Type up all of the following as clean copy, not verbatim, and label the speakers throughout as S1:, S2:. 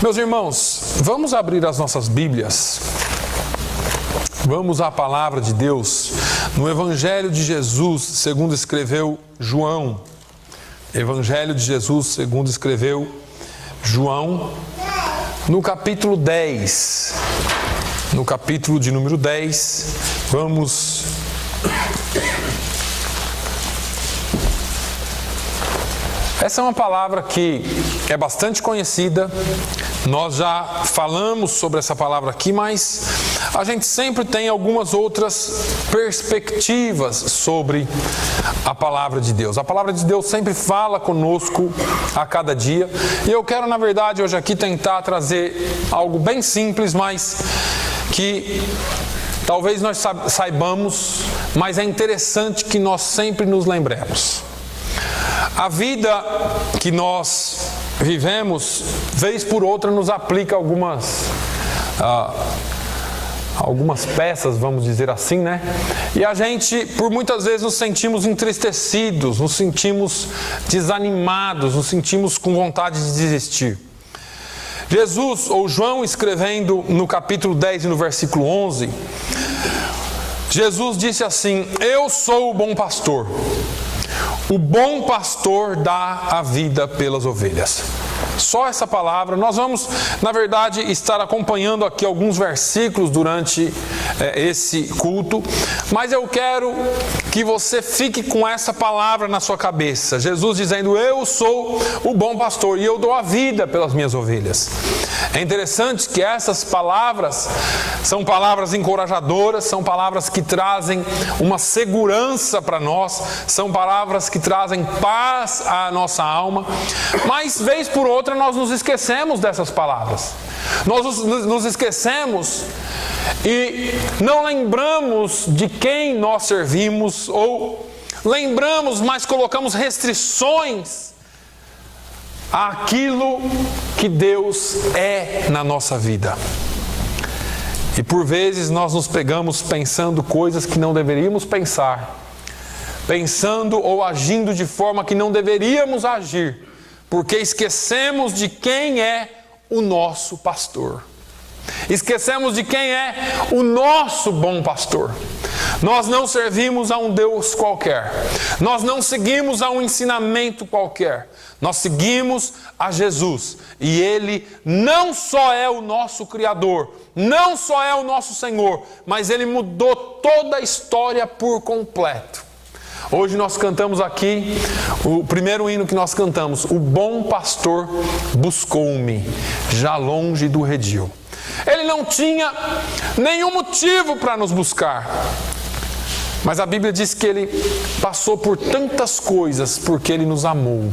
S1: Meus irmãos, vamos abrir as nossas Bíblias. Vamos à palavra de Deus no Evangelho de Jesus, segundo escreveu João. Evangelho de Jesus, segundo escreveu João, no capítulo 10. No capítulo de número 10, vamos... Essa é uma palavra que é bastante conhecida, nós já falamos sobre essa palavra aqui, mas a gente sempre tem algumas outras perspectivas sobre a palavra de Deus. A palavra de Deus sempre fala conosco a cada dia, e eu quero, na verdade, hoje aqui tentar trazer algo bem simples, mas que talvez nós saibamos, mas é interessante que nós sempre nos lembremos. A vida que nós vivemos, vez por outra, nos aplica algumas peças, vamos dizer assim, né? E a gente, por muitas vezes, nos sentimos entristecidos, nos sentimos desanimados, nos sentimos com vontade de desistir. Jesus, ou João, escrevendo no capítulo 10 e no versículo 11, Jesus disse assim: eu sou o bom pastor. O bom pastor dá a vida pelas ovelhas. Só essa palavra. Nós vamos, na verdade, estar acompanhando aqui alguns versículos durante esse culto, mas eu quero que você fique com essa palavra na sua cabeça. Jesus dizendo: eu sou o bom pastor e eu dou a vida pelas minhas ovelhas. É interessante que essas palavras são palavras encorajadoras, são palavras que trazem uma segurança para nós, são palavras que trazem paz à nossa alma, mas vez por outra nós nos esquecemos dessas palavras. Nós nos esquecemos e não lembramos de quem nós servimos, ou lembramos, mas colocamos restrições àquilo que Deus é na nossa vida. E por vezes nós nos pegamos pensando coisas que não deveríamos pensar, pensando ou agindo de forma que não deveríamos agir, porque esquecemos de quem é o nosso pastor. Esquecemos de quem é o nosso bom pastor. Nós não servimos a um Deus qualquer. Nós não seguimos a um ensinamento qualquer. Nós seguimos a Jesus. E Ele não só é o nosso Criador, não só é o nosso Senhor, mas Ele mudou toda a história por completo. Hoje nós cantamos aqui, o primeiro hino que nós cantamos: o bom pastor buscou-me, já longe do redil. Ele não tinha nenhum motivo para nos buscar, mas a Bíblia diz que Ele passou por tantas coisas porque Ele nos amou.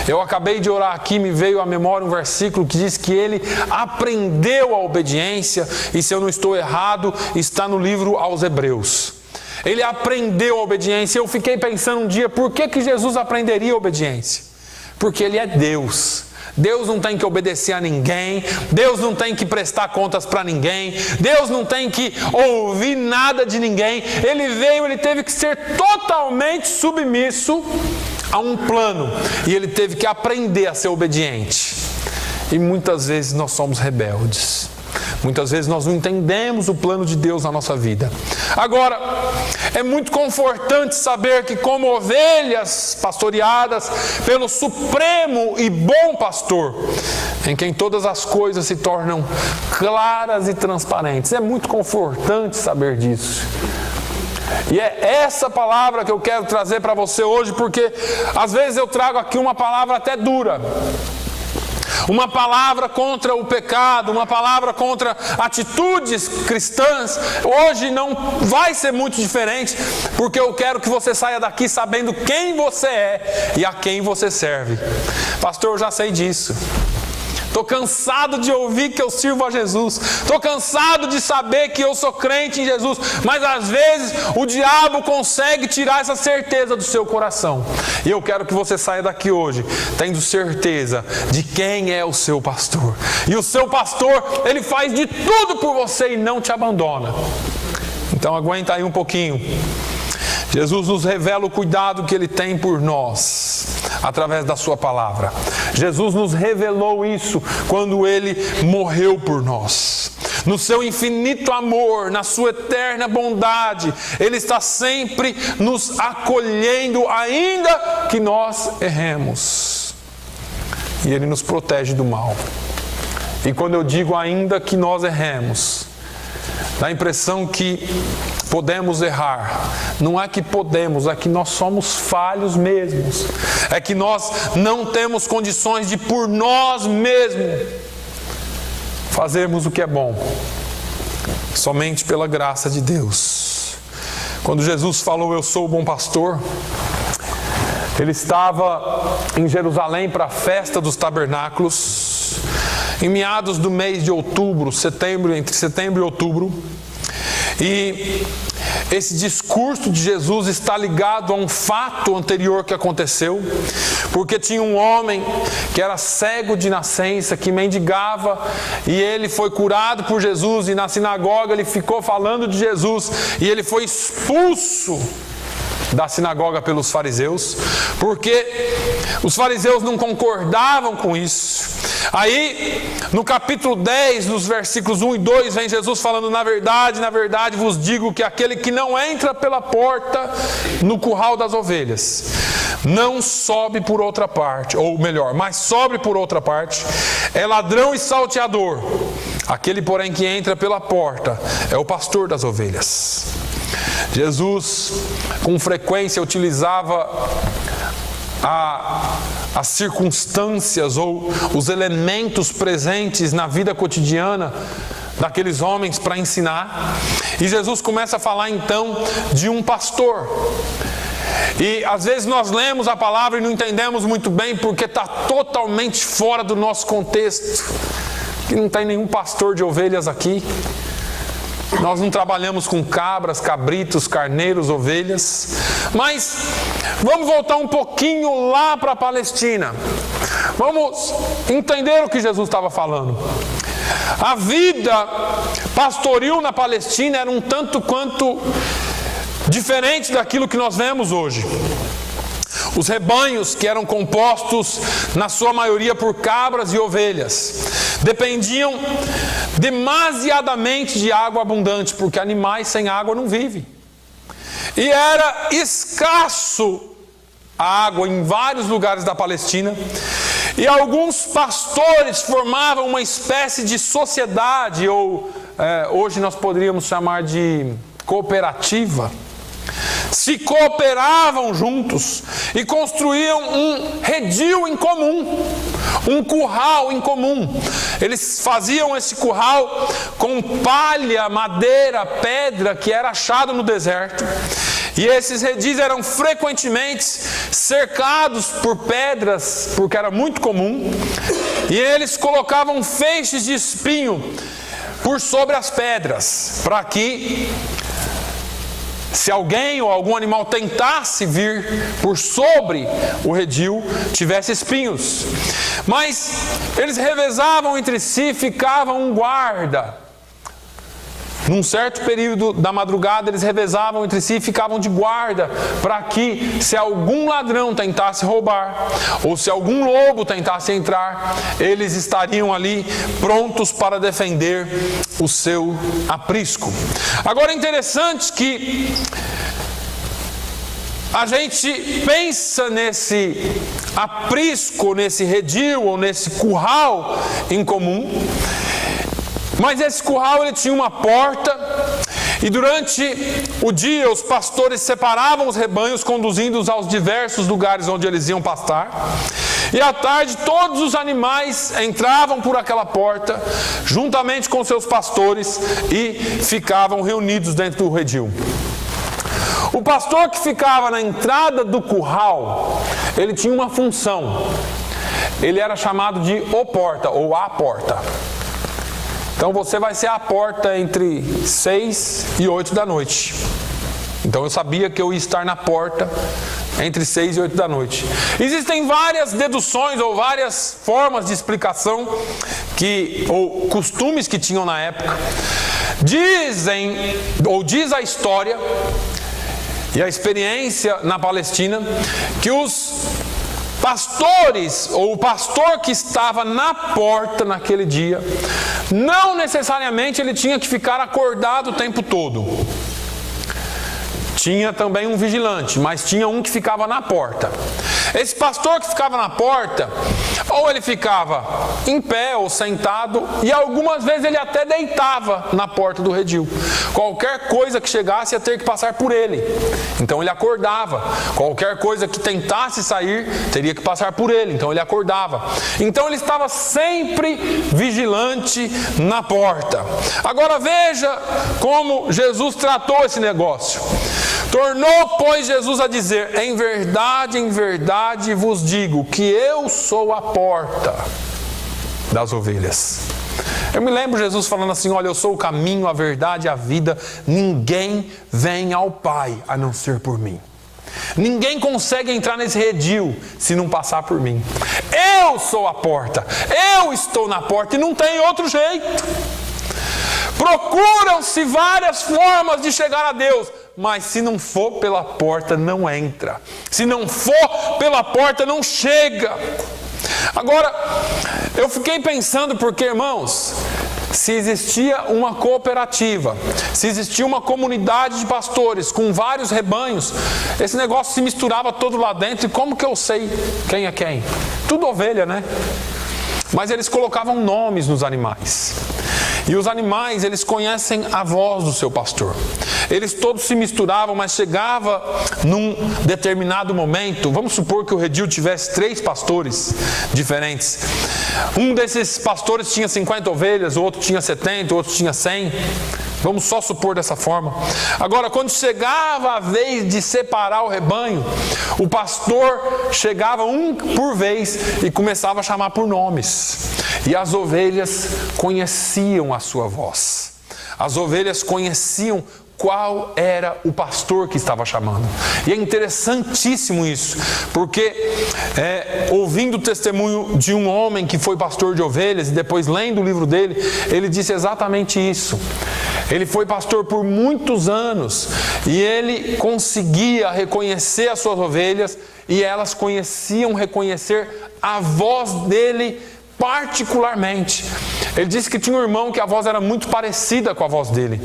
S1: Eu acabei de orar aqui, me veio à memória um versículo que diz que Ele aprendeu a obediência, e se eu não estou errado, está no livro aos Hebreus. Ele aprendeu a obediência. Eu fiquei pensando um dia, por que Jesus aprenderia a obediência? Porque Ele é Deus. Deus não tem que obedecer a ninguém, Deus não tem que prestar contas para ninguém, Deus não tem que ouvir nada de ninguém. Ele teve que ser totalmente submisso a um plano, e Ele teve que aprender a ser obediente. E muitas vezes nós somos rebeldes. Muitas vezes nós não entendemos o plano de Deus na nossa vida. Agora, é muito confortante saber que, como ovelhas pastoreadas pelo supremo e bom pastor, em quem todas as coisas se tornam claras e transparentes, é muito confortante saber disso. E é essa palavra que eu quero trazer para você hoje, porque às vezes eu trago aqui uma palavra até dura, uma palavra contra o pecado, uma palavra contra atitudes cristãs. Hoje não vai ser muito diferente, porque eu quero que você saia daqui sabendo quem você é e a quem você serve. Pastor, eu já sei disso. Estou cansado de ouvir que eu sirvo a Jesus. Estou cansado de saber que eu sou crente em Jesus. Mas às vezes o diabo consegue tirar essa certeza do seu coração. E eu quero que você saia daqui hoje tendo certeza de quem é o seu pastor. E o seu pastor, ele faz de tudo por você e não te abandona. Então aguenta aí um pouquinho. Jesus nos revela o cuidado que Ele tem por nós, através da sua palavra. Jesus nos revelou isso quando Ele morreu por nós. No seu infinito amor, na sua eterna bondade, Ele está sempre nos acolhendo, ainda que nós erremos. E Ele nos protege do mal. E quando eu digo ainda que nós erremos, dá a impressão que podemos errar. Não é que podemos, é que nós somos falhos mesmos. É que nós não temos condições de por nós mesmos fazermos o que é bom. Somente pela graça de Deus. Quando Jesus falou, eu sou o bom pastor, Ele estava em Jerusalém para a festa dos tabernáculos, em meados do mês de outubro, entre setembro e outubro. E esse discurso de Jesus está ligado a um fato anterior que aconteceu, porque tinha um homem que era cego de nascença, que mendigava, e ele foi curado por Jesus, e na sinagoga ele ficou falando de Jesus, e ele foi expulso da sinagoga pelos fariseus, porque os fariseus não concordavam com isso. Aí, no capítulo 10, nos versículos 1 e 2, vem Jesus falando, na verdade vos digo que aquele que não entra pela porta no curral das ovelhas, não sobe por outra parte, ou melhor, mas sobe por outra parte, é ladrão e salteador. Aquele, porém, que entra pela porta é o pastor das ovelhas. Jesus, com frequência, utilizava as circunstâncias ou os elementos presentes na vida cotidiana daqueles homens para ensinar. E Jesus começa a falar então de um pastor. E às vezes nós lemos a palavra e não entendemos muito bem porque está totalmente fora do nosso contexto. Que não tem nenhum pastor de ovelhas aqui. Nós não trabalhamos com cabras, cabritos, carneiros, ovelhas. Mas vamos voltar um pouquinho lá para a Palestina. Vamos entender o que Jesus estava falando. A vida pastoril na Palestina era um tanto quanto diferente daquilo que nós vemos hoje. Os rebanhos, que eram compostos na sua maioria por cabras e ovelhas, dependiam demasiadamente de água abundante, porque animais sem água não vivem. E era escasso a água em vários lugares da Palestina. E alguns pastores formavam uma espécie de sociedade, ou hoje nós poderíamos chamar de cooperativa. Se cooperavam juntos e construíam um redil em comum, um curral em comum. Eles faziam esse curral com palha, madeira, pedra que era achado no deserto. E esses redis eram frequentemente cercados por pedras, porque era muito comum. E eles colocavam feixes de espinho por sobre as pedras, para que, se alguém ou algum animal tentasse vir por sobre o redil, tivesse espinhos. Mas eles revezavam entre si, ficavam um guarda. Num certo período da madrugada, eles revezavam entre si e ficavam de guarda, para que, se algum ladrão tentasse roubar, ou se algum lobo tentasse entrar, eles estariam ali prontos para defender o seu aprisco. Agora é interessante que a gente pensa nesse aprisco, nesse redil ou nesse curral em comum. Mas esse curral ele tinha uma porta, e durante o dia os pastores separavam os rebanhos, conduzindo-os aos diversos lugares onde eles iam pastar. E à tarde todos os animais entravam por aquela porta, juntamente com seus pastores, e ficavam reunidos dentro do redil. O pastor que ficava na entrada do curral, ele tinha uma função. Ele era chamado de o porta, ou a porta. Então você vai ser a porta entre 6 e 8 da noite. Então eu sabia que eu ia estar na porta entre 6 e 8 da noite. Existem várias deduções ou várias formas de explicação ou costumes que tinham na época. Diz a história E a experiência na Palestina, que os pastores, ou o pastor que estava na porta naquele dia, não necessariamente ele tinha que ficar acordado o tempo todo. Tinha também um vigilante, mas tinha um que ficava na porta. Esse pastor que ficava na porta, ou ele ficava em pé ou sentado, e algumas vezes ele até deitava na porta do redil. Qualquer coisa que chegasse ia ter que passar por ele. Então ele acordava. Qualquer coisa que tentasse sair, teria que passar por ele. Então ele acordava. Então ele estava sempre vigilante na porta. Agora veja como Jesus tratou esse negócio. Tornou, pois, Jesus a dizer: em verdade vos digo que eu sou a porta das ovelhas. Eu me lembro Jesus falando assim: olha, eu sou o caminho, a verdade e a vida. Ninguém vem ao Pai a não ser por mim. Ninguém consegue entrar nesse redil se não passar por mim. Eu sou a porta. Eu estou na porta e não tem outro jeito. Procuram-se várias formas de chegar a Deus, mas se não for pela porta, não entra. Se não for pela porta, não chega. Agora, eu fiquei pensando porque, irmãos, se existia uma cooperativa, se existia uma comunidade de pastores com vários rebanhos, esse negócio se misturava todo lá dentro. E como que eu sei quem é quem? Tudo ovelha, né? Mas eles colocavam nomes nos animais. E os animais, eles conhecem a voz do seu pastor. Eles todos se misturavam, mas chegava num determinado momento, vamos supor que o redil tivesse 3 pastores diferentes. Um desses pastores tinha 50 ovelhas, o outro tinha 70, o outro tinha 100. Vamos só supor dessa forma. Agora, quando chegava a vez de separar o rebanho, o pastor chegava um por vez e começava a chamar por nomes. E as ovelhas conheciam a sua voz. As ovelhas conheciam qual era o pastor que estava chamando. E é interessantíssimo isso, porque ouvindo o testemunho de um homem que foi pastor de ovelhas, e depois lendo o livro dele, ele disse exatamente isso. Ele foi pastor por muitos anos, e ele conseguia reconhecer as suas ovelhas, e elas reconhecer a voz dele particularmente. Ele disse que tinha um irmão que a voz era muito parecida com a voz dele.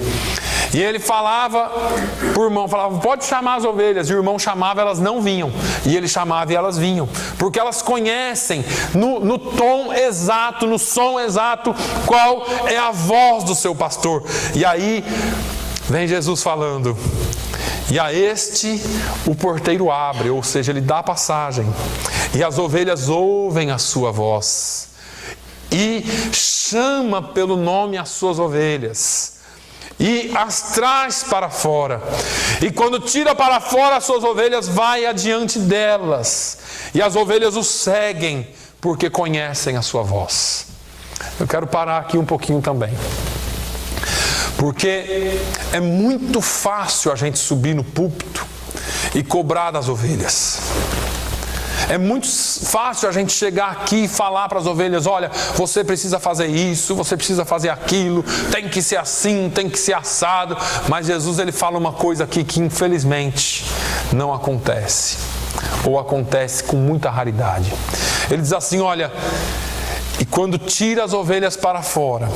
S1: E ele falava para o irmão, falava, pode chamar as ovelhas. E o irmão chamava, elas não vinham. E ele chamava e elas vinham. Porque elas conhecem no tom exato, no som exato, qual é a voz do seu pastor. E aí vem Jesus falando: e a este o porteiro abre, ou seja, ele dá passagem. E as ovelhas ouvem a sua voz. E chama pelo nome as suas ovelhas. E as traz para fora. E quando tira para fora as suas ovelhas, vai adiante delas. E as ovelhas o seguem, porque conhecem a sua voz. Eu quero parar aqui um pouquinho também. Porque é muito fácil a gente subir no púlpito e cobrar das ovelhas. É muito fácil a gente chegar aqui e falar para as ovelhas: olha, você precisa fazer isso, você precisa fazer aquilo, tem que ser assim, tem que ser assado. Mas Jesus, ele fala uma coisa aqui que infelizmente não acontece, ou acontece com muita raridade. Ele diz assim: olha, e quando tira as ovelhas para fora,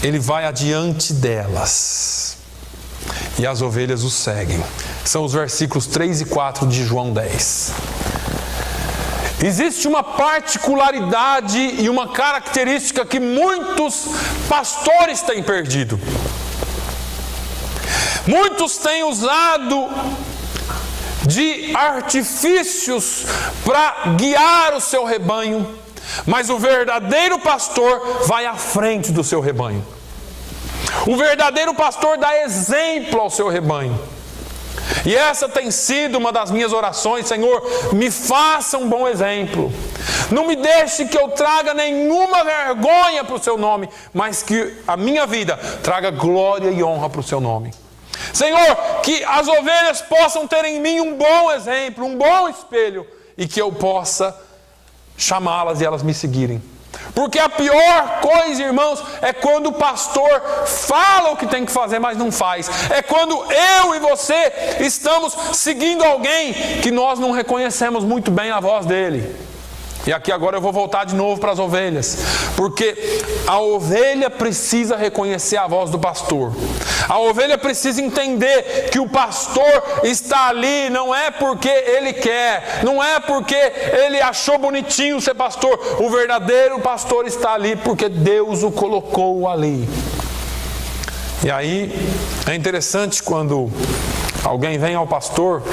S1: ele vai adiante delas, e as ovelhas o seguem. São os versículos 3 e 4 de João 10. Existe uma particularidade e uma característica que muitos pastores têm perdido. Muitos têm usado de artifícios para guiar o seu rebanho, mas o verdadeiro pastor vai à frente do seu rebanho. O verdadeiro pastor dá exemplo ao seu rebanho. E essa tem sido uma das minhas orações: Senhor, me faça um bom exemplo. Não me deixe que eu traga nenhuma vergonha para o seu nome, mas que a minha vida traga glória e honra para o seu nome. Senhor, que as ovelhas possam ter em mim um bom exemplo, um bom espelho, e que eu possa chamá-las e elas me seguirem. Porque a pior coisa, irmãos, é quando o pastor fala o que tem que fazer, mas não faz. É quando eu e você estamos seguindo alguém que nós não reconhecemos muito bem a voz dele. E aqui agora eu vou voltar de novo para as ovelhas, porque a ovelha precisa reconhecer a voz do pastor. A ovelha precisa entender que o pastor está ali, não é porque ele quer, não é porque ele achou bonitinho ser pastor. O verdadeiro pastor está ali porque Deus o colocou ali. E aí é interessante quando alguém vem ao pastor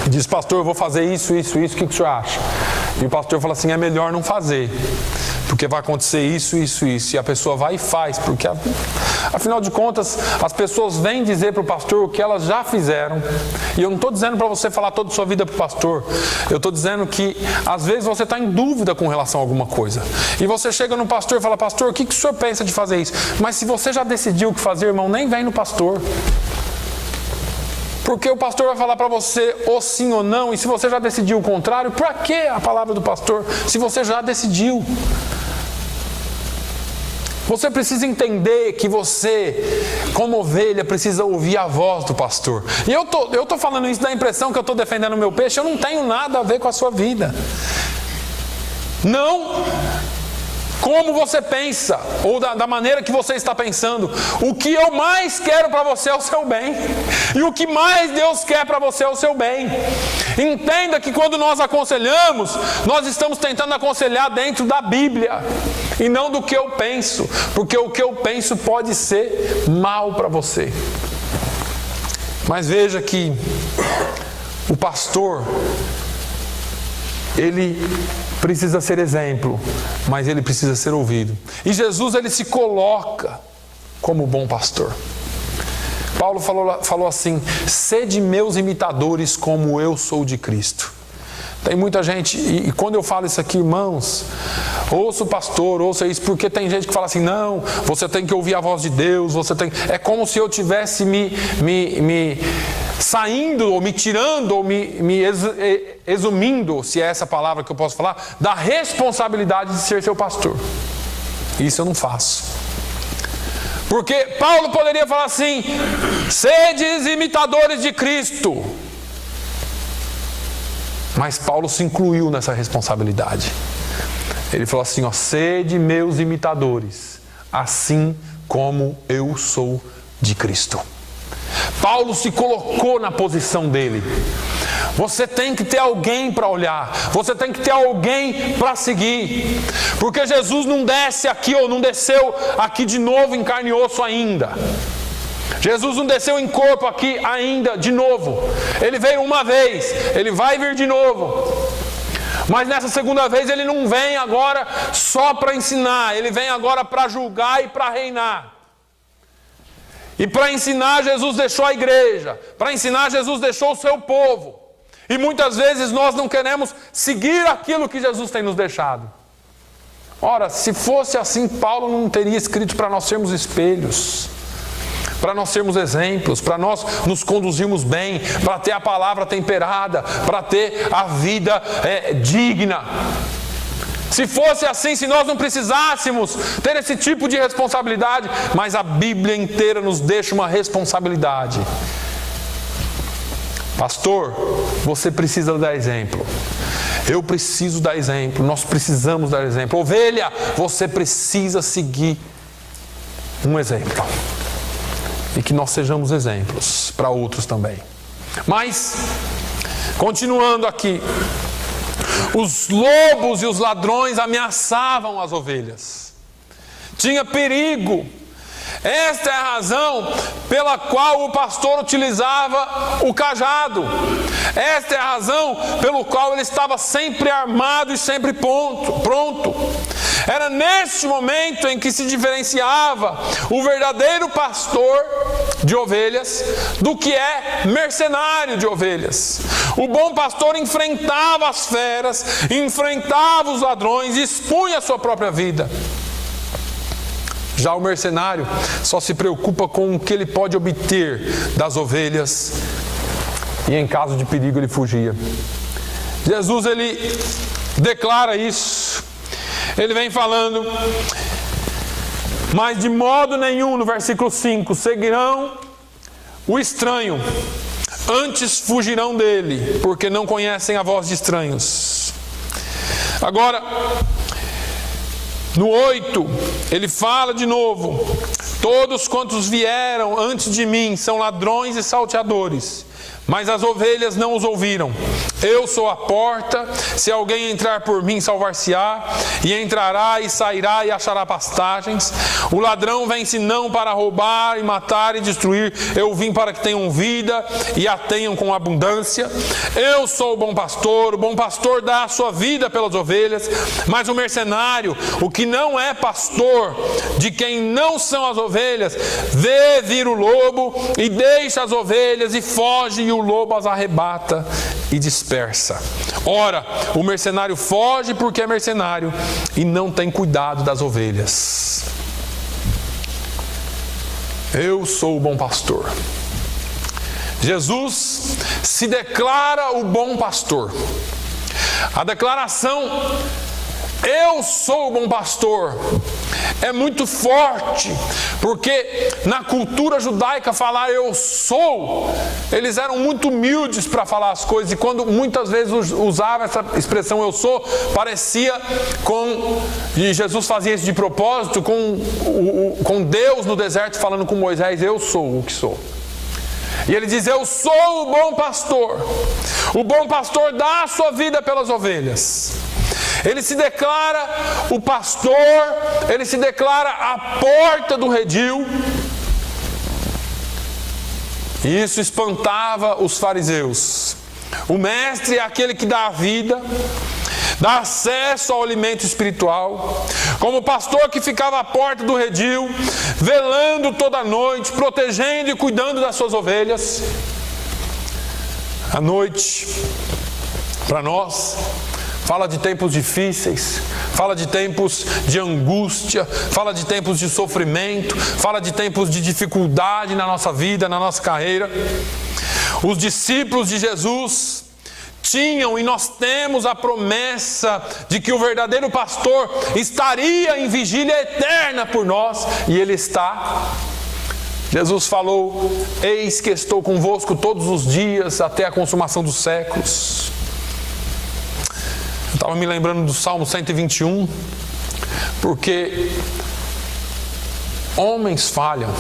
S1: e diz: pastor, eu vou fazer isso, o que o senhor acha? E o pastor fala assim: é melhor não fazer, porque vai acontecer isso. E a pessoa vai e faz, porque afinal de contas as pessoas vêm dizer para o pastor o que elas já fizeram. E eu não estou dizendo para você falar toda a sua vida para o pastor. Eu estou dizendo que às vezes você está em dúvida com relação a alguma coisa, e você chega no pastor e fala: pastor, o que o senhor pensa de fazer isso? Mas se você já decidiu o que fazer, irmão, nem vem no pastor. Porque o pastor vai falar para você ou sim ou não, e se você já decidiu o contrário, para que a palavra do pastor, se você já decidiu? Você precisa entender que você, como ovelha, precisa ouvir a voz do pastor. E eu tô falando isso da impressão que eu estou defendendo o meu peixe, eu não tenho nada a ver com a sua vida. Não como você pensa, ou da maneira que você está pensando. O que eu mais quero para você é o seu bem. E o que mais Deus quer para você é o seu bem. Entenda que quando nós aconselhamos, nós estamos tentando aconselhar dentro da Bíblia, e não do que eu penso. Porque o que eu penso pode ser mal para você. Mas veja que o pastor, ele precisa ser exemplo, mas ele precisa ser ouvido. E Jesus, ele se coloca como bom pastor. Paulo falou assim: sede meus imitadores como eu sou de Cristo. Tem muita gente, e quando eu falo isso aqui, irmãos, ouça o pastor, ouça isso, porque tem gente que fala assim: não, você tem que ouvir a voz de Deus, é como se eu tivesse me saindo, ou me tirando, ou me exumindo, se é essa palavra que eu posso falar, da responsabilidade de ser seu pastor. Isso eu não faço. Porque Paulo poderia falar assim: sedes imitadores de Cristo. Mas Paulo se incluiu nessa responsabilidade. Ele falou assim: ó, sede meus imitadores, assim como eu sou de Cristo. Paulo se colocou na posição dele. Você tem que ter alguém para olhar, você tem que ter alguém para seguir, porque Jesus não desce aqui, ou não desceu aqui de novo em carne e osso ainda. Jesus não desceu em corpo aqui ainda de novo. Ele veio uma vez, ele vai vir de novo. Mas nessa segunda vez ele não vem agora só para ensinar, ele vem agora para julgar e para reinar. E para ensinar, Jesus deixou a igreja. Para ensinar, Jesus deixou o seu povo. E muitas vezes nós não queremos seguir aquilo que Jesus tem nos deixado. Ora, se fosse assim, Paulo não teria escrito para nós sermos espelhos, para nós sermos exemplos, para nós nos conduzirmos bem, para ter a palavra temperada, para ter a vida digna. Se fosse assim, se nós não precisássemos ter esse tipo de responsabilidade, mas a Bíblia inteira nos deixa uma responsabilidade. Pastor, você precisa dar exemplo. Eu preciso dar exemplo. Nós precisamos dar exemplo. Ovelha, você precisa seguir um exemplo. E que nós sejamos exemplos para outros também. Mas, continuando aqui, os lobos e os ladrões ameaçavam as ovelhas. Tinha perigo. Esta é a razão pela qual o pastor utilizava o cajado. Esta é a razão pelo qual ele estava sempre armado e sempre pronto. Era neste momento em que se diferenciava o verdadeiro pastor de ovelhas do que é mercenário de ovelhas. O bom pastor enfrentava as feras, enfrentava os ladrões e expunha a sua própria vida. Já o mercenário só se preocupa com o que ele pode obter das ovelhas, e em caso de perigo ele fugia. Jesus, ele declara isso. Ele vem falando, mas de modo nenhum, no versículo 5, seguirão o estranho, antes fugirão dele, porque não conhecem a voz de estranhos. Agora, no 8, ele fala de novo, todos quantos vieram antes de mim são ladrões e salteadores, mas as ovelhas não os ouviram. Eu sou a porta, se alguém entrar por mim salvar-se-á, e entrará e sairá e achará pastagens. O ladrão vem senão para roubar e matar e destruir. Eu vim para que tenham vida e a tenham com abundância. Eu sou o bom pastor dá a sua vida pelas ovelhas, mas o mercenário, o que não é pastor, de quem não são as ovelhas, vê vir o lobo e deixa as ovelhas e foge, e o lobo as arrebata e dispersa. Ora, o mercenário foge porque é mercenário e não tem cuidado das ovelhas. Eu sou o bom pastor. Jesus se declara o bom pastor. A declaração eu sou o bom pastor é muito forte, porque na cultura judaica falar eu sou, eles eram muito humildes para falar as coisas, e quando muitas vezes usava essa expressão eu sou, parecia e Jesus fazia isso de propósito, com Deus no deserto falando com Moisés, eu sou o que sou. E ele diz, eu sou o bom pastor. O bom pastor dá a sua vida pelas ovelhas. Ele se declara o pastor, ele se declara a porta do redil. E isso espantava os fariseus. O mestre é aquele que dá a vida, dá acesso ao alimento espiritual. Como pastor que ficava à porta do redil, velando toda a noite, protegendo e cuidando das suas ovelhas. A noite, para nós, fala de tempos difíceis, fala de tempos de angústia, fala de tempos de sofrimento, fala de tempos de dificuldade na nossa vida, na nossa carreira. Os discípulos de Jesus tinham e nós temos a promessa de que o verdadeiro pastor estaria em vigília eterna por nós, e ele está. Jesus falou, eis que estou convosco todos os dias até a consumação dos séculos. Eu estava me lembrando do Salmo 121, porque homens falham,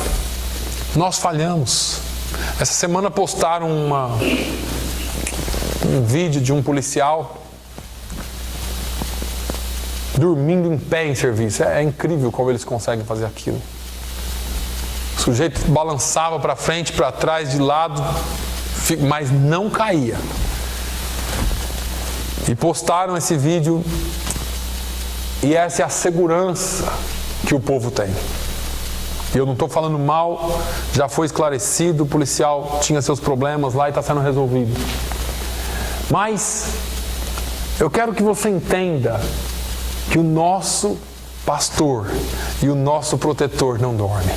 S1: nós falhamos. Essa semana postaram um vídeo de um policial dormindo em pé em serviço. É incrível como eles conseguem fazer aquilo. O sujeito balançava para frente, para trás, de lado, mas não caía. E postaram esse vídeo, e essa é a segurança que o povo tem. E eu não estou falando mal, já foi esclarecido, o policial tinha seus problemas lá e está sendo resolvido. Mas eu quero que você entenda que o nosso pastor e o nosso protetor não dorme.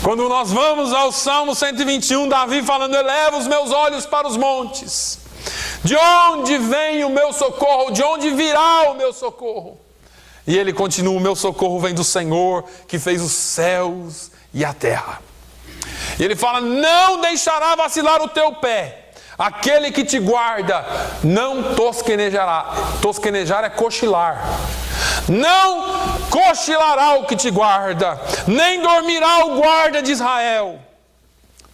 S1: Quando nós vamos ao Salmo 121, Davi falando, eleva os meus olhos para os montes. De onde vem o meu socorro? De onde virá o meu socorro? E ele continua, o meu socorro vem do Senhor, que fez os céus e a terra. E ele fala, não deixará vacilar o teu pé. Aquele que te guarda não tosquenejará. Tosquenejar é cochilar. Não cochilará o que te guarda, nem dormirá o guarda de Israel.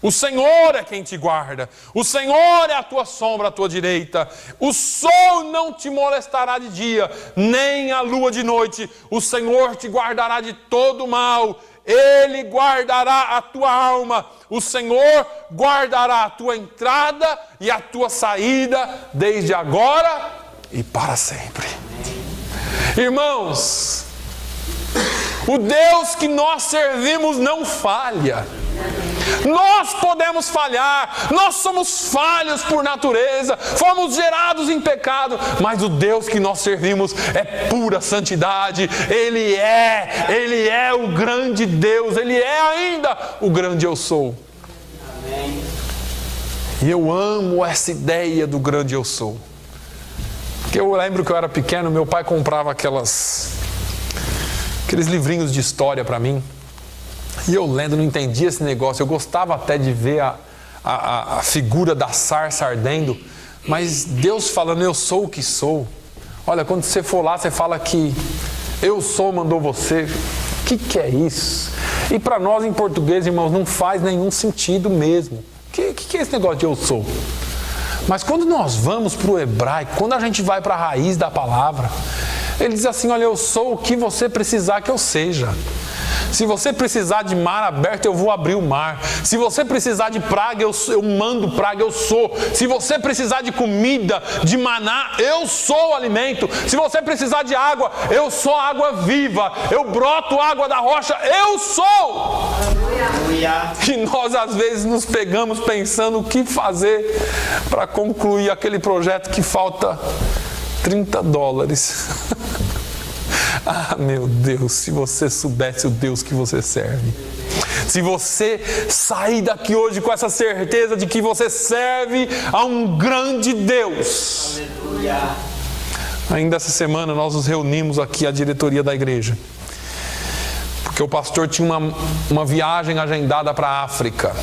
S1: O Senhor é quem te guarda. O Senhor é a tua sombra à tua direita. O sol não te molestará de dia, nem a lua de noite. O Senhor te guardará de todo mal. Ele guardará a tua alma. O Senhor guardará a tua entrada e a tua saída, desde agora e para sempre. Irmãos, o Deus que nós servimos não falha. Nós podemos falhar, nós somos falhos por natureza, fomos gerados em pecado, mas o Deus que nós servimos é pura santidade. Ele é o grande Deus, Ele é ainda o grande eu sou. Amém. E eu amo essa ideia do grande eu sou. Porque eu lembro que eu era pequeno, meu pai comprava aqueles livrinhos de história para mim. E eu lendo, não entendia esse negócio. Eu gostava até de ver a figura da sarça ardendo. Mas Deus falando, eu sou o que sou. Olha, quando você for lá, você fala que eu sou mandou você. O que é isso? E para nós em português, irmãos, não faz nenhum sentido mesmo. O que é esse negócio de eu sou? Mas quando nós vamos para o hebraico, quando a gente vai para a raiz da palavra, ele diz assim, olha, eu sou o que você precisar que eu seja. Se você precisar de mar aberto, eu vou abrir o mar. Se você precisar de praga, eu mando praga, eu sou. Se você precisar de comida, de maná, eu sou o alimento. Se você precisar de água, eu sou a água viva. Eu broto água da rocha, eu sou. E nós às vezes nos pegamos pensando o que fazer para concluir aquele projeto que falta $30. Ah, meu Deus, se você soubesse o Deus que você serve. Se você sair daqui hoje com essa certeza de que você serve a um grande Deus. Aleluia. Ainda essa semana nós nos reunimos aqui, a diretoria da igreja. Porque o pastor tinha uma viagem agendada para a África.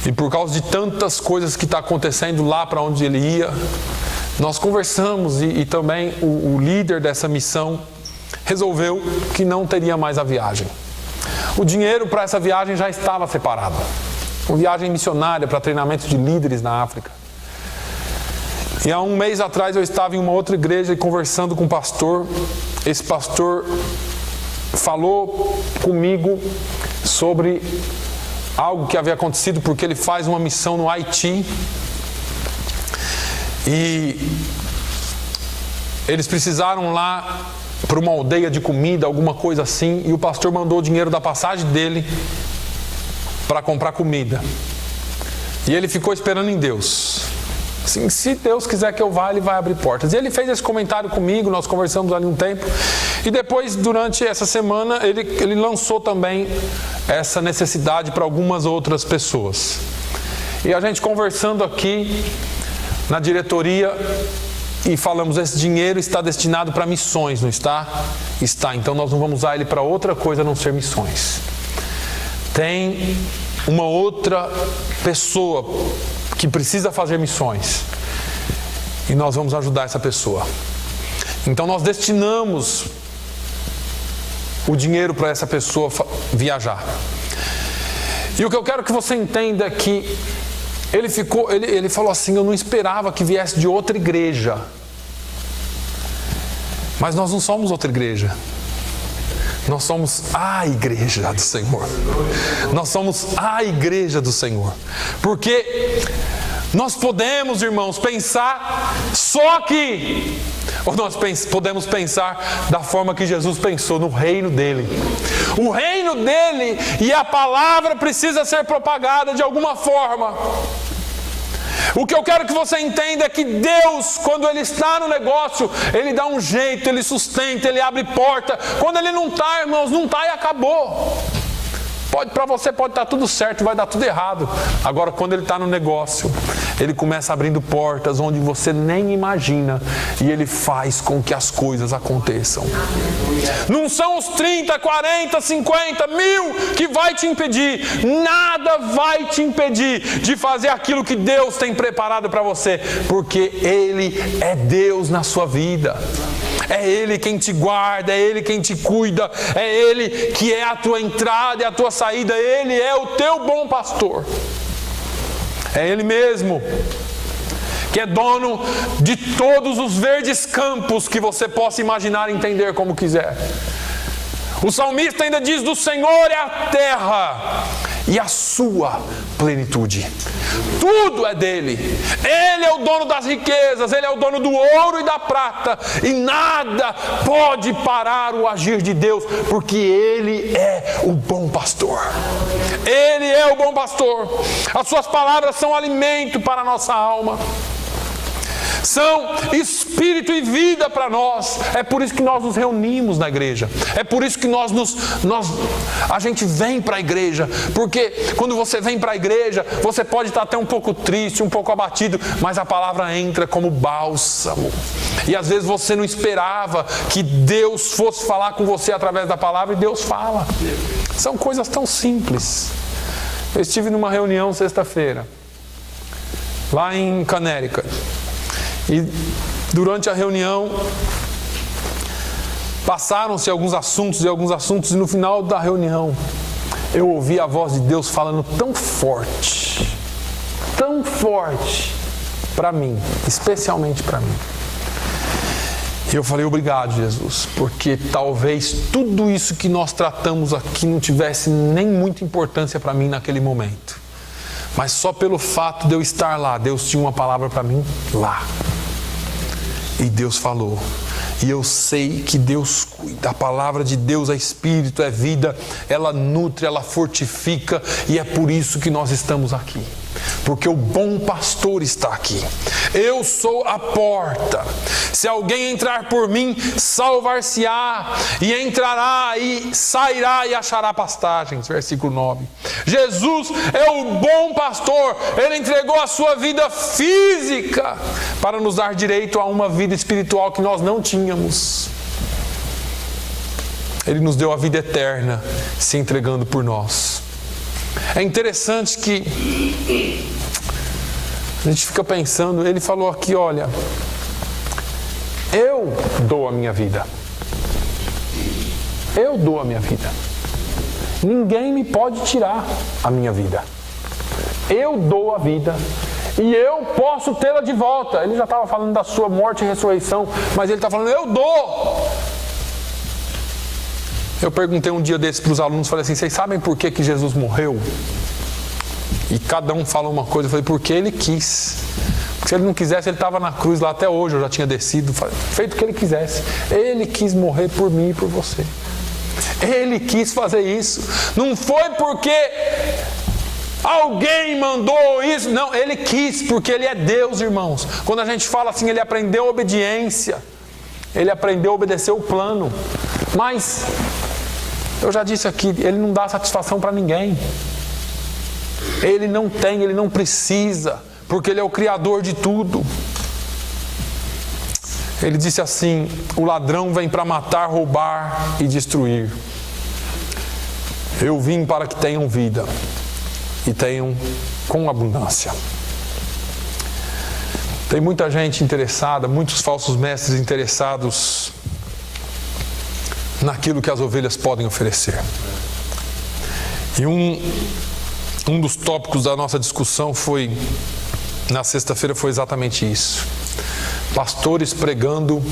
S1: E por causa de tantas coisas que está acontecendo lá para onde ele ia, nós conversamos e também o líder dessa missão resolveu que não teria mais a viagem. O dinheiro para essa viagem já estava separado. Uma viagem missionária para treinamento de líderes na África. E há um mês atrás eu estava em uma outra igreja conversando com um pastor. Esse pastor falou comigo sobre algo que havia acontecido porque ele faz uma missão no Haiti. E eles precisaram lá para uma aldeia de comida, alguma coisa assim, e o pastor mandou o dinheiro da passagem dele para comprar comida. E ele ficou esperando em Deus. Assim, se Deus quiser que eu vá, ele vai abrir portas. E ele fez esse comentário comigo, nós conversamos ali um tempo. E depois, durante essa semana, ele lançou também essa necessidade para algumas outras pessoas. E a gente conversando aqui na diretoria e falamos, esse dinheiro está destinado para missões, não está? Está, então nós não vamos usar ele para outra coisa a não ser missões. Tem uma outra pessoa que precisa fazer missões e nós vamos ajudar essa pessoa. Então nós destinamos o dinheiro para essa pessoa viajar. E o que eu quero que você entenda é que ele falou assim, eu não esperava que viesse de outra igreja. Mas nós não somos outra igreja. Nós somos a igreja do Senhor. Nós somos a igreja do Senhor. Porque nós podemos, irmãos, pensar só aqui. Ou nós podemos pensar da forma que Jesus pensou, no reino dele. O reino dele e a palavra precisa ser propagada de alguma forma. O que eu quero que você entenda é que Deus, quando Ele está no negócio, Ele dá um jeito, Ele sustenta, Ele abre porta. Quando Ele não está, irmãos, não está e acabou. Para você pode estar tudo certo, vai dar tudo errado. Agora, quando Ele está no negócio, Ele começa abrindo portas onde você nem imagina e Ele faz com que as coisas aconteçam. Não são os 30, 40, 50, 1000 que vai te impedir. Nada vai te impedir de fazer aquilo que Deus tem preparado para você, porque Ele é Deus na sua vida. É Ele quem te guarda, é Ele quem te cuida, é Ele que é a tua entrada e a tua saída, Ele é o teu bom pastor. É Ele mesmo que é dono de todos os verdes campos que você possa imaginar e entender como quiser. O salmista ainda diz, do Senhor é a terra e a sua plenitude. Tudo é dele. Ele é o dono das riquezas, ele é o dono do ouro e da prata, e nada pode parar o agir de Deus, porque ele é o bom pastor. Ele é o bom pastor. As suas palavras são alimento para a nossa alma. são espírito e vida para nós. É por isso que nós nos reunimos na igreja. É por isso que a gente vem para a igreja. Porque quando você vem para a igreja, você pode estar até um pouco triste, um pouco abatido, mas a palavra entra como bálsamo. E às vezes você não esperava que Deus fosse falar com você através da palavra, e Deus fala. São coisas tão simples. Eu estive numa reunião sexta-feira, lá em Connecticut. E durante a reunião, passaram-se alguns assuntos, e no final da reunião, eu ouvi a voz de Deus falando tão forte para mim, especialmente para mim. E eu falei, obrigado, Jesus, porque talvez tudo isso que nós tratamos aqui não tivesse nem muita importância para mim naquele momento. Mas só pelo fato de eu estar lá, Deus tinha uma palavra para mim lá. E Deus falou. E eu sei que Deus cuida. A palavra de Deus é espírito, é vida, ela nutre, ela fortifica, e é por isso que nós estamos aqui. Porque o bom pastor está aqui. Eu sou a porta. Se alguém entrar por mim, salvar-se-á, e entrará e sairá e achará pastagens. Versículo 9. Jesus é o bom pastor. Ele entregou a sua vida física para nos dar direito a uma vida espiritual que nós não tínhamos. Ele nos deu a vida eterna, se entregando por nós. É interessante que a gente fica pensando, ele falou aqui, olha, eu dou a minha vida. Eu dou a minha vida. Ninguém me pode tirar a minha vida. Eu dou a vida e eu posso tê-la de volta. Ele já estava falando da sua morte e ressurreição, mas ele está falando, eu dou. Eu perguntei um dia desses para os alunos, falei assim, vocês sabem por que Jesus morreu? E cada um falou uma coisa, eu falei, porque ele quis. Porque se ele não quisesse, ele estava na cruz lá até hoje, eu já tinha descido, feito o que ele quisesse. Ele quis morrer por mim e por você. Ele quis fazer isso. Não foi porque alguém mandou isso, não, ele quis, porque ele é Deus, irmãos. Quando a gente fala assim, ele aprendeu a obediência, ele aprendeu a obedecer o plano. Mas eu já disse aqui, ele não dá satisfação para ninguém. Ele não tem, ele não precisa, porque ele é o Criador de tudo. Ele disse assim, o ladrão vem para matar, roubar e destruir. Eu vim para que tenham vida e tenham com abundância. Tem muita gente interessada, muitos falsos mestres interessados naquilo que as ovelhas podem oferecer. E um dos tópicos da nossa discussão na sexta-feira, foi exatamente isso. Pastores pregando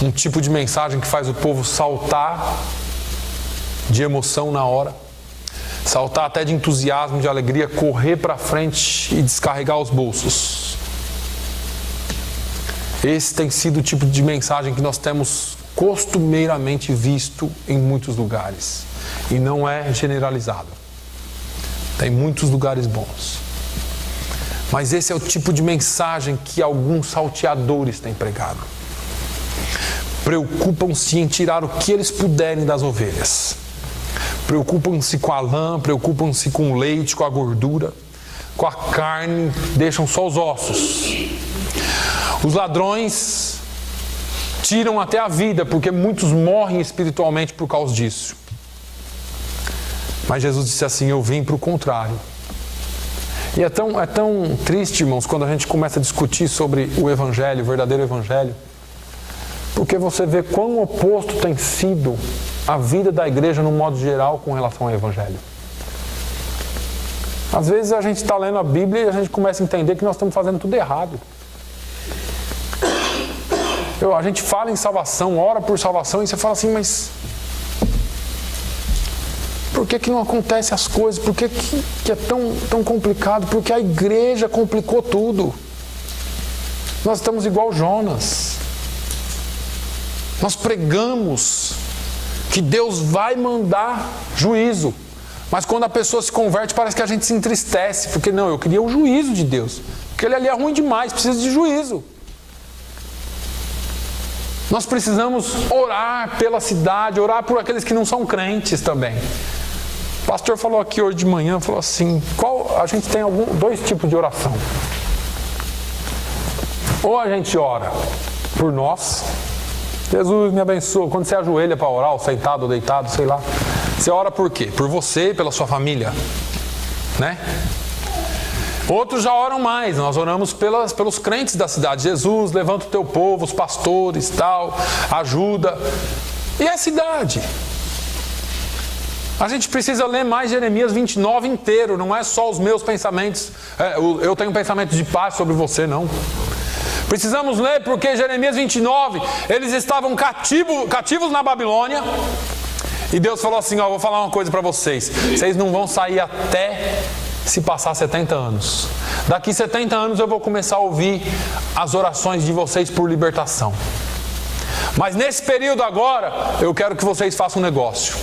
S1: um tipo de mensagem que faz o povo saltar de emoção na hora, saltar até de entusiasmo, de alegria, correr para frente e descarregar os bolsos. Esse tem sido o tipo de mensagem que nós temos costumeiramente visto em muitos lugares. E não é generalizado. Tem muitos lugares bons. Mas esse é o tipo de mensagem que alguns salteadores têm pregado. Preocupam-se em tirar o que eles puderem das ovelhas. Preocupam-se com a lã, preocupam-se com o leite, com a gordura, com a carne, deixam só os ossos. Os ladrões tiram até a vida, porque muitos morrem espiritualmente por causa disso. Mas Jesus disse assim, eu vim para o contrário. E é tão triste, irmãos, quando a gente começa a discutir sobre o Evangelho, o verdadeiro Evangelho, porque você vê quão oposto tem sido a vida da igreja no modo geral com relação ao Evangelho. Às vezes a gente está lendo a Bíblia e a gente começa a entender que nós estamos fazendo tudo errado. A gente fala em salvação, ora por salvação, e você fala assim, mas por que não acontecem as coisas? Por que é tão complicado? Porque a igreja complicou tudo. Nós estamos igual Jonas. Nós pregamos que Deus vai mandar juízo. Mas quando a pessoa se converte, parece que a gente se entristece. Porque não, eu queria o juízo de Deus. Aquele ali é ruim demais, precisa de juízo. Nós precisamos orar pela cidade, orar por aqueles que não são crentes também. O pastor falou aqui hoje de manhã, falou assim, a gente tem dois tipos de oração. Ou a gente ora por nós, Jesus me abençoa, quando você ajoelha para orar, ou sentado ou deitado, sei lá, você ora por quê? Por você e pela sua família, né? Outros já oram mais, nós oramos pelos crentes da cidade. Jesus, levanta o teu povo, os pastores, tal, ajuda. E a cidade? A gente precisa ler mais Jeremias 29 inteiro, não é só os meus pensamentos. Eu tenho um pensamento de paz sobre você, não. Precisamos ler porque Jeremias 29, eles estavam cativos na Babilônia. E Deus falou assim, vou falar uma coisa para vocês. Vocês não vão sair até se passar 70 anos. Daqui 70 anos eu vou começar a ouvir as orações de vocês por libertação. Mas nesse período agora, eu quero que vocês façam um negócio.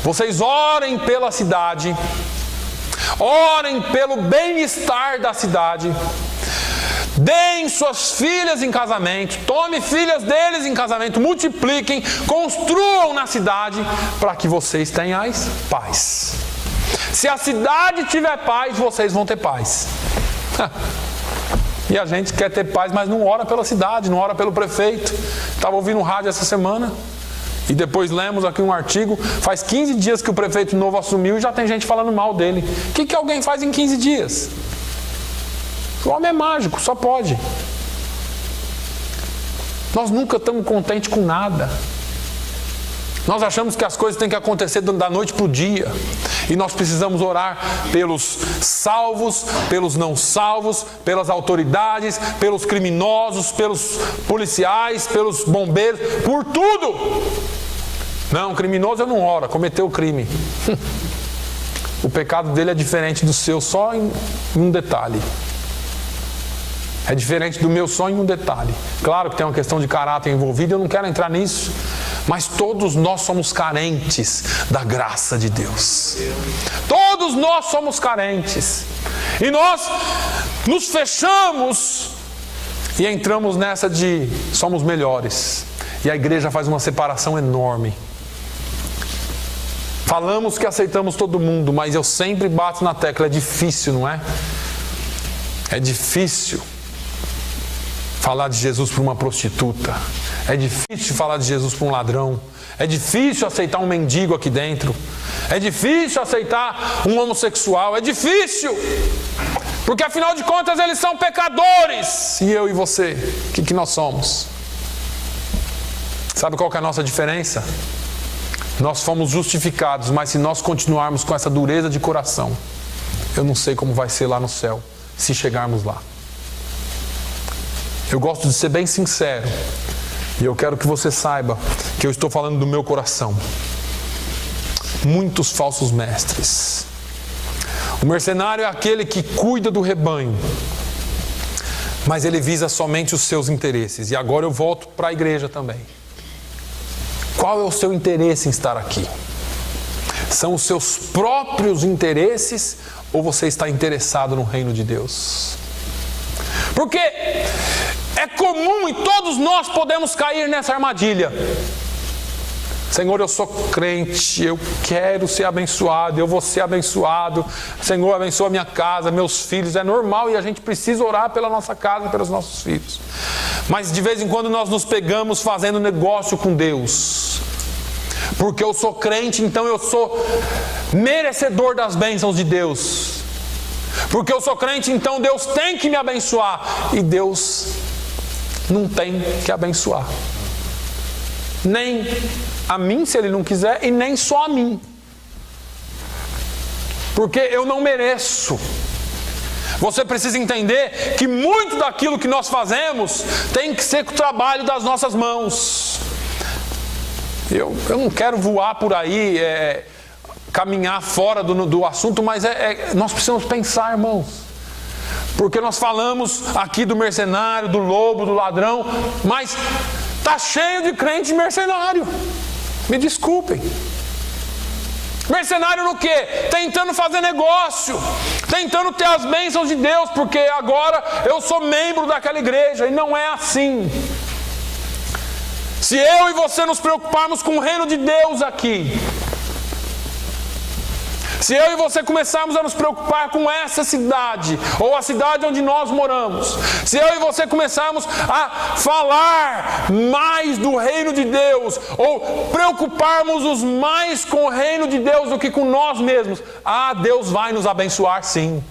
S1: Vocês orem pela cidade, orem pelo bem-estar da cidade, deem suas filhas em casamento, tome filhas deles em casamento, multipliquem, construam na cidade, para que vocês tenham paz. Se a cidade tiver paz, vocês vão ter paz. E a gente quer ter paz, mas não ora pela cidade, não ora pelo prefeito. Estava ouvindo um rádio essa semana, e depois lemos aqui um artigo, faz 15 dias que o prefeito novo assumiu e já tem gente falando mal dele. O que alguém faz em 15 dias? O homem é mágico, só pode. Nós nunca estamos contentes com nada. Nós achamos que as coisas têm que acontecer da noite para o dia. E nós precisamos orar pelos salvos, pelos não salvos, pelas autoridades, pelos criminosos, pelos policiais, pelos bombeiros, por tudo. Não, criminoso eu não oro, cometeu o crime. O pecado dele é diferente do seu só em um detalhe. É diferente do meu só em um detalhe. Claro que tem uma questão de caráter envolvida, eu não quero entrar nisso. Mas todos nós somos carentes da graça de Deus. Todos nós somos carentes. E nós nos fechamos e entramos nessa de somos melhores. E a igreja faz uma separação enorme. Falamos que aceitamos todo mundo, mas eu sempre bato na tecla, é difícil, não é? É difícil falar de Jesus para uma prostituta. É difícil falar de Jesus para um ladrão. É difícil aceitar um mendigo aqui dentro. É difícil aceitar um homossexual. É difícil. Porque afinal de contas eles são pecadores. E eu e você, o que nós somos? Sabe qual que é a nossa diferença? Nós fomos justificados, mas se nós continuarmos com essa dureza de coração, eu não sei como vai ser lá no céu, se chegarmos lá. Eu gosto de ser bem sincero. E eu quero que você saiba que eu estou falando do meu coração. Muitos falsos mestres. O mercenário é aquele que cuida do rebanho, mas ele visa somente os seus interesses. E agora eu volto para a igreja também. Qual é o seu interesse em estar aqui? São os seus próprios interesses ou você está interessado no reino de Deus? Porque é comum e todos nós podemos cair nessa armadilha. Senhor, eu sou crente, eu quero ser abençoado, eu vou ser abençoado. Senhor, abençoa minha casa, meus filhos. É normal e a gente precisa orar pela nossa casa, pelos nossos filhos. Mas de vez em quando nós nos pegamos fazendo negócio com Deus. Porque eu sou crente, então eu sou merecedor das bênçãos de Deus. Porque eu sou crente, então Deus tem que me abençoar. E Deus não tem que abençoar. Nem a mim, se Ele não quiser, e nem só a mim. Porque eu não mereço. Você precisa entender que muito daquilo que nós fazemos tem que ser com o trabalho das nossas mãos. Eu não quero voar por aí, caminhar fora do assunto, mas nós precisamos pensar, irmãos. Porque nós falamos aqui do mercenário, do lobo, do ladrão, mas está cheio de crente mercenário. Me desculpem. Mercenário no quê? Tentando fazer negócio, tentando ter as bênçãos de Deus, porque agora eu sou membro daquela igreja, e não é assim. Se eu e você nos preocuparmos com o reino de Deus aqui, se eu e você começarmos a nos preocupar com essa cidade, ou a cidade onde nós moramos, se eu e você começarmos a falar mais do reino de Deus, ou preocuparmos-nos mais com o reino de Deus do que com nós mesmos, Deus vai nos abençoar sim.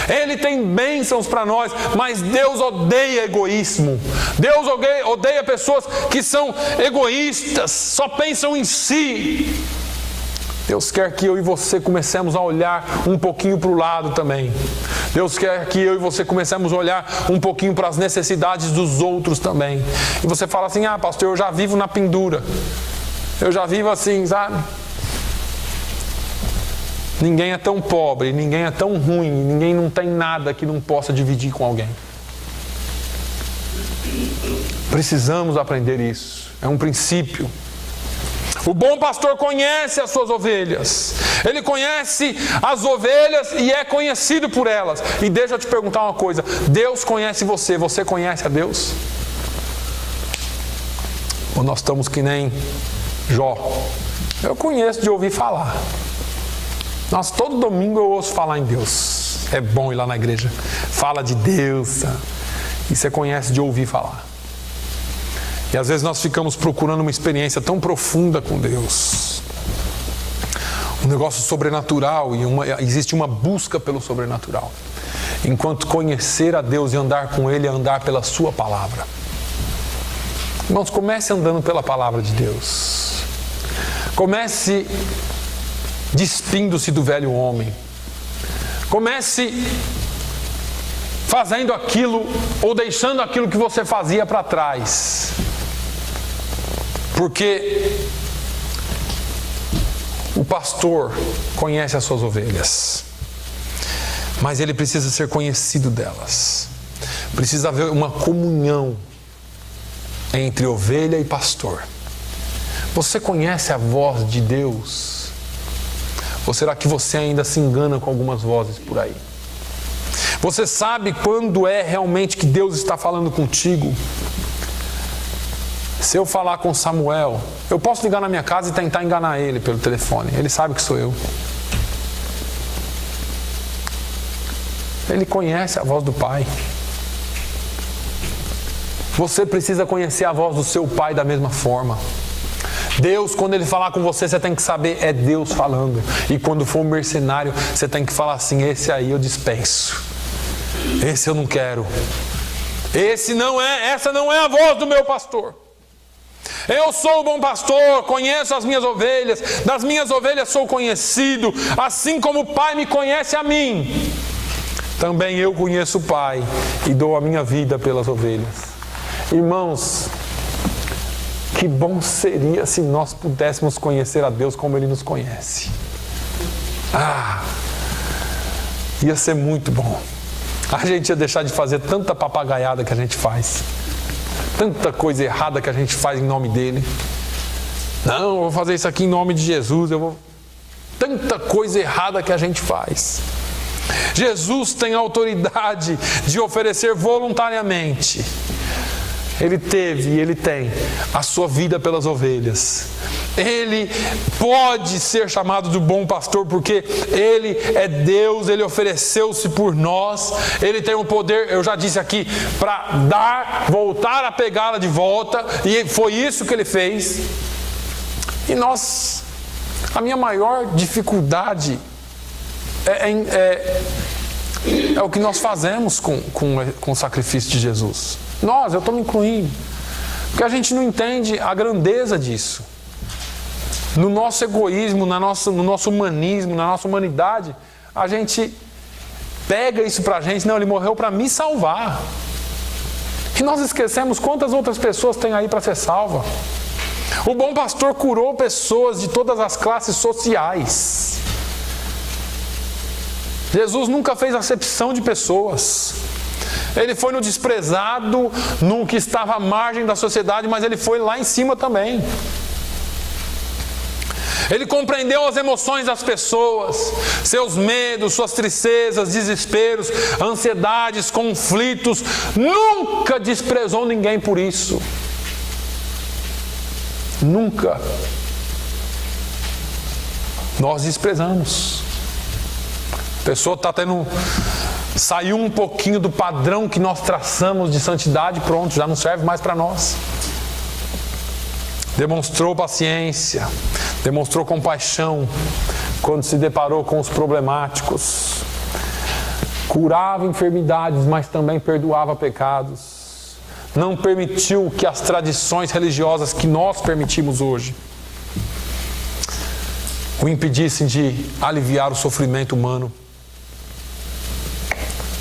S1: Ele tem bênçãos para nós, mas Deus odeia egoísmo. Deus odeia pessoas que são egoístas, só pensam em si. Deus quer que eu e você comecemos a olhar um pouquinho para o lado também. Deus quer que eu e você comecemos a olhar um pouquinho para as necessidades dos outros também. E você fala assim, pastor, eu já vivo na pendura. Eu já vivo assim, sabe? Ninguém é tão pobre, ninguém é tão ruim, ninguém não tem nada que não possa dividir com alguém. Precisamos aprender isso. É um princípio. O bom pastor conhece as suas ovelhas. Ele conhece as ovelhas e é conhecido por elas. E deixa eu te perguntar uma coisa. Deus conhece você. Você conhece a Deus? Ou nós estamos que nem Jó? Eu conheço de ouvir falar. Todo domingo eu ouço falar em Deus. É bom ir lá na igreja. Fala de Deus. E você conhece de ouvir falar. E às vezes nós ficamos procurando uma experiência tão profunda com Deus. Um negócio sobrenatural, e existe uma busca pelo sobrenatural. Enquanto conhecer a Deus e andar com Ele é andar pela Sua palavra. Irmãos, comece andando pela palavra de Deus. Comece despindo-se do velho homem. Comece fazendo aquilo ou deixando aquilo que você fazia para trás. Porque o pastor conhece as suas ovelhas, mas ele precisa ser conhecido delas. Precisa haver uma comunhão entre ovelha e pastor. Você conhece a voz de Deus? Ou será que você ainda se engana com algumas vozes por aí? Você sabe quando é realmente que Deus está falando contigo? Se eu falar com Samuel, eu posso ligar na minha casa e tentar enganar ele pelo telefone. Ele sabe que sou eu. Ele conhece a voz do Pai. Você precisa conhecer a voz do seu Pai da mesma forma. Deus, quando Ele falar com você, você tem que saber, é Deus falando. E quando for um mercenário, você tem que falar assim, esse aí eu dispenso. Esse eu não quero. Essa não é a voz do meu pastor. Eu sou o bom pastor, conheço as minhas ovelhas, das minhas ovelhas sou conhecido, assim como o Pai me conhece a mim. Também eu conheço o Pai e dou a minha vida pelas ovelhas. Irmãos, que bom seria se nós pudéssemos conhecer a Deus como Ele nos conhece. Ia ser muito bom. A gente ia deixar de fazer tanta papagaiada que a gente faz. Tanta coisa errada que a gente faz em nome dEle. Não, eu vou fazer isso aqui em nome de Jesus. Tanta coisa errada que a gente faz. Jesus tem autoridade de oferecer voluntariamente. Ele teve e Ele tem a sua vida pelas ovelhas. Ele pode ser chamado de bom pastor porque Ele é Deus, Ele ofereceu-se por nós. Ele tem o poder, eu já disse aqui, para voltar a pegá-la de volta. E foi isso que Ele fez. E a minha maior dificuldade é o que nós fazemos com o sacrifício de Jesus. Eu estou me incluindo. Porque a gente não entende a grandeza disso. No nosso egoísmo, no nosso humanismo, na nossa humanidade, a gente pega isso pra gente. Não, Ele morreu para me salvar. E nós esquecemos quantas outras pessoas tem aí para ser salva. O bom pastor curou pessoas de todas as classes sociais. Jesus nunca fez acepção de pessoas. Ele foi no desprezado, no que estava à margem da sociedade, mas Ele foi lá em cima também. Ele compreendeu as emoções das pessoas, seus medos, suas tristezas, desesperos, ansiedades, conflitos. Nunca desprezou ninguém por isso. Nunca. Nós desprezamos. A pessoa está saiu um pouquinho do padrão que nós traçamos de santidade, pronto, já não serve mais para nós. Demonstrou paciência, demonstrou compaixão quando se deparou com os problemáticos. Curava enfermidades, mas também perdoava pecados. Não permitiu que as tradições religiosas que nós permitimos hoje o impedissem de aliviar o sofrimento humano.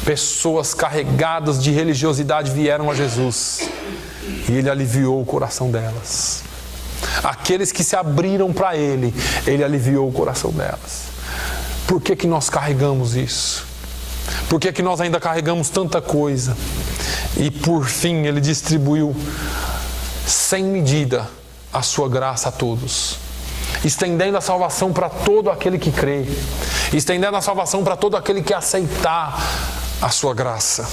S1: Pessoas carregadas de religiosidade vieram a Jesus e Ele aliviou o coração delas. Aqueles que se abriram para Ele, Ele aliviou o coração delas. Por que nós carregamos isso? Por que nós ainda carregamos tanta coisa? E por fim, Ele distribuiu sem medida a sua graça a todos, estendendo a salvação para todo aquele que crê, estendendo a salvação para todo aquele que aceitar a sua graça.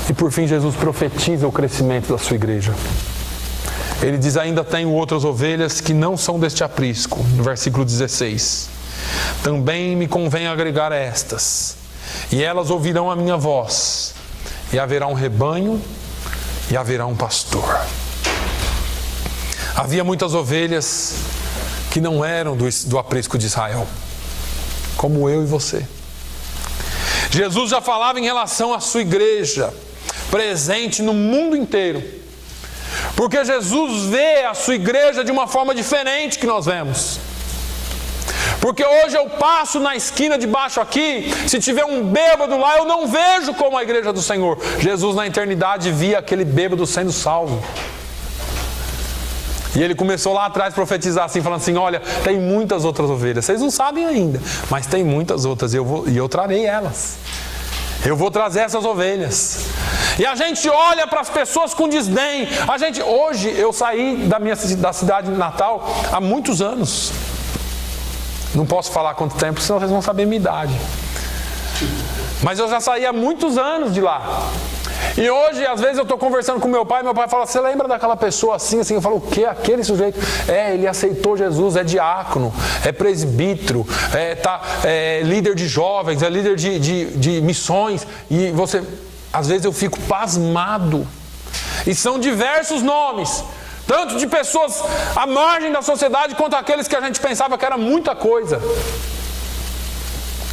S1: E por fim, Jesus profetiza o crescimento da sua igreja. Ele diz: ainda tenho outras ovelhas que não são deste aprisco, no versículo 16. Também me convém agregar estas, e elas ouvirão a minha voz, e haverá um rebanho, e haverá um pastor. Havia muitas ovelhas que não eram do aprisco de Israel, como eu e você. Jesus já falava em relação à sua igreja, presente no mundo inteiro, porque Jesus vê a sua igreja de uma forma diferente que nós vemos. Porque hoje eu passo na esquina de baixo aqui, se tiver um bêbado lá, eu não vejo como a igreja do Senhor. Jesus na eternidade via aquele bêbado sendo salvo. E Ele começou lá atrás a profetizar assim, falando assim: olha, tem muitas outras ovelhas, vocês não sabem ainda, mas tem muitas outras, e eu trarei elas. Eu vou trazer essas ovelhas. E a gente olha para as pessoas com desdém. Hoje eu saí da cidade natal há muitos anos. Não posso falar quanto tempo, senão vocês vão saber minha idade. Mas eu já saí há muitos anos de lá. E hoje, às vezes, eu estou conversando com meu pai fala: você lembra daquela pessoa assim? Eu falo: o quê? Aquele sujeito? Ele aceitou Jesus, é diácono, é presbítero, é líder de jovens, é líder de missões. E você, às vezes eu fico pasmado. E são diversos nomes, tanto de pessoas à margem da sociedade, quanto aqueles que a gente pensava que era muita coisa.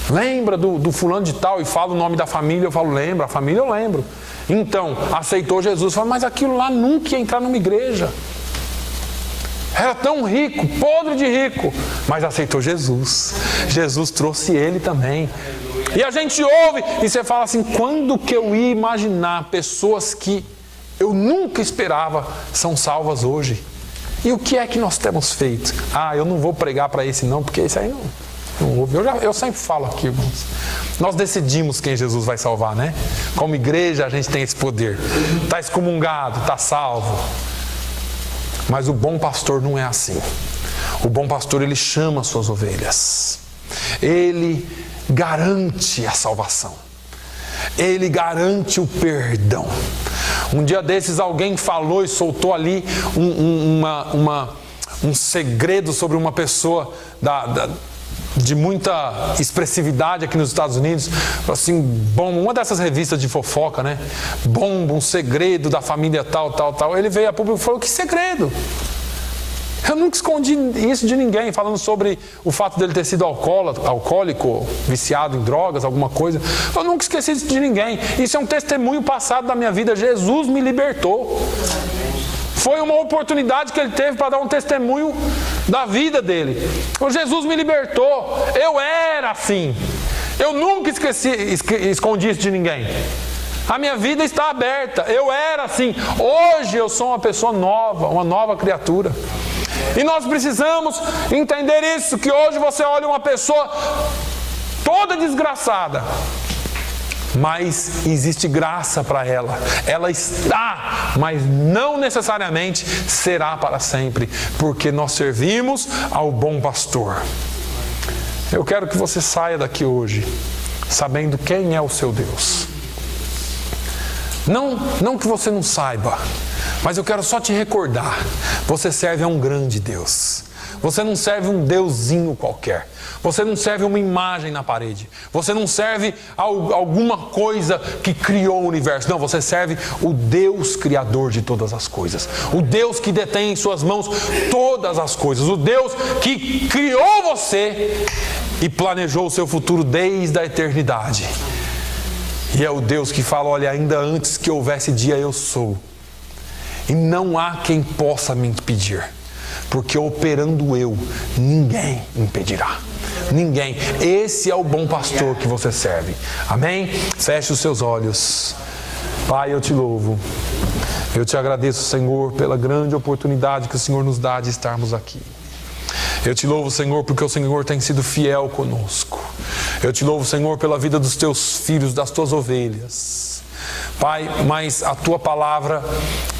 S1: Lembra do fulano de tal, e fala o nome da família, eu falo: lembra, a família eu lembro. Então, aceitou Jesus, fala: mas aquilo lá nunca ia entrar numa igreja. Era tão rico, podre de rico, mas aceitou Jesus. Jesus trouxe ele também. E a gente ouve, e você fala assim: quando que eu ia imaginar pessoas que eu nunca esperava são salvas hoje? E o que é que nós temos feito? Eu não vou pregar para esse não, porque esse aí não ouve. Eu sempre falo aqui, irmãos. Nós decidimos quem Jesus vai salvar, né? Como igreja a gente tem esse poder. Está excomungado, está salvo. Mas o bom pastor não é assim. O bom pastor, ele chama as suas ovelhas. Ele garante a salvação. Ele garante o perdão. Um dia desses alguém falou e soltou ali um segredo sobre uma pessoa de muita expressividade aqui nos Estados Unidos. Assim, uma dessas revistas de fofoca, né? Um segredo da família tal. Ele veio a público e falou: que segredo? Eu nunca escondi isso de ninguém, falando sobre o fato dele ter sido alcoólico, viciado em drogas, alguma coisa. Eu nunca esqueci isso de ninguém. Isso é um testemunho passado da minha vida. Jesus me libertou. Foi uma oportunidade que ele teve para dar um testemunho da vida dele. O Jesus me libertou. Eu era assim. Eu nunca escondi isso de ninguém. A minha vida está aberta. Eu era assim. Hoje eu sou uma pessoa nova, uma nova criatura. E nós precisamos entender isso, que hoje você olha uma pessoa toda desgraçada, mas existe graça para ela. Ela está, mas não necessariamente será para sempre, porque nós servimos ao bom pastor. Eu quero que você saia daqui hoje sabendo quem é o seu Deus. Não que você não saiba, mas eu quero só te recordar. Você serve a um grande Deus. Você não serve um deusinho qualquer. Você não serve uma imagem na parede. Você não serve alguma coisa que criou o universo. Não, você serve o Deus criador de todas as coisas. O Deus que detém em suas mãos todas as coisas. O Deus que criou você e planejou o seu futuro desde a eternidade. E é o Deus que fala, olha, ainda antes que houvesse dia eu sou. E não há quem possa me impedir. Porque operando eu, ninguém impedirá. Ninguém. Esse é o bom pastor que você serve. Amém? Feche os seus olhos. Pai, eu te louvo. Eu te agradeço, Senhor, pela grande oportunidade que o Senhor nos dá de estarmos aqui. Eu te louvo, Senhor, porque o Senhor tem sido fiel conosco. Eu te louvo, Senhor, pela vida dos teus filhos, das tuas ovelhas. Pai, mas a tua palavra,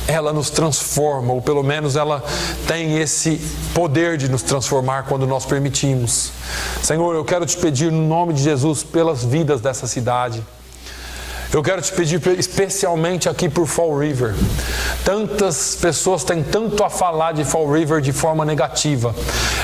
S1: ela nos transforma, ou pelo menos ela tem esse poder de nos transformar quando nós permitimos. Senhor, eu quero te pedir no nome de Jesus pelas vidas dessa cidade. Eu quero te pedir especialmente aqui por Fall River. Tantas pessoas têm tanto a falar de Fall River de forma negativa.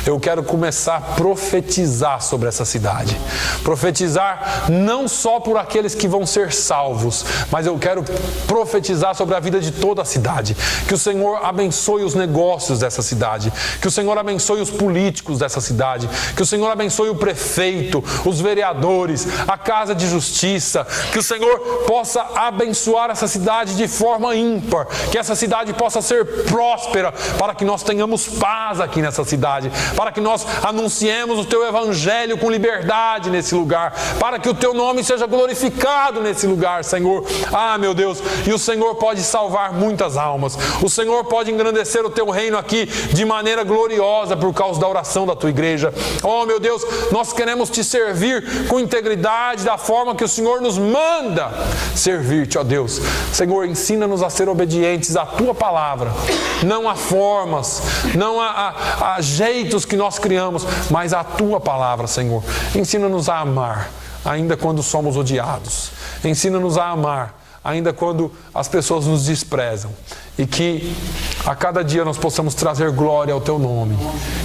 S1: Eu quero começar a profetizar sobre essa cidade. Profetizar não só por aqueles que vão ser salvos, mas eu quero profetizar sobre a vida de toda a cidade. Que o Senhor abençoe os negócios dessa cidade. Que o Senhor abençoe os políticos dessa cidade. Que o Senhor abençoe o prefeito, os vereadores, a Casa de Justiça. Que o Senhor possa abençoar essa cidade de forma ímpar, que essa cidade possa ser próspera, para que nós tenhamos paz aqui nessa cidade, para que nós anunciemos o Teu Evangelho com liberdade nesse lugar, para que o Teu nome seja glorificado nesse lugar, Senhor. Ah, meu Deus, e o Senhor pode salvar muitas almas, o Senhor pode engrandecer o Teu reino aqui de maneira gloriosa por causa da oração da Tua igreja. Oh, meu Deus, nós queremos Te servir com integridade, da forma que o Senhor nos manda servir-te, ó Deus. Senhor, ensina-nos a ser obedientes à Tua palavra, não a formas, não a jeitos que nós criamos, mas à Tua palavra, Senhor. Ensina-nos a amar, ainda quando somos odiados. Ensina-nos a amar, ainda quando as pessoas nos desprezam. E que a cada dia nós possamos trazer glória ao Teu nome.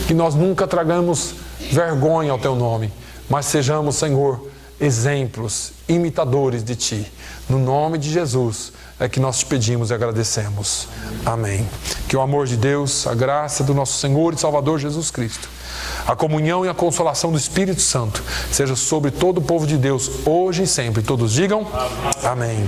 S1: Que nós nunca tragamos vergonha ao Teu nome, mas sejamos, Senhor, exemplos, imitadores de Ti. No nome de Jesus é que nós te pedimos e agradecemos. Amém. Que o amor de Deus, a graça do nosso Senhor e Salvador Jesus Cristo, a comunhão e a consolação do Espírito Santo seja sobre todo o povo de Deus, hoje e sempre. Todos digam amém.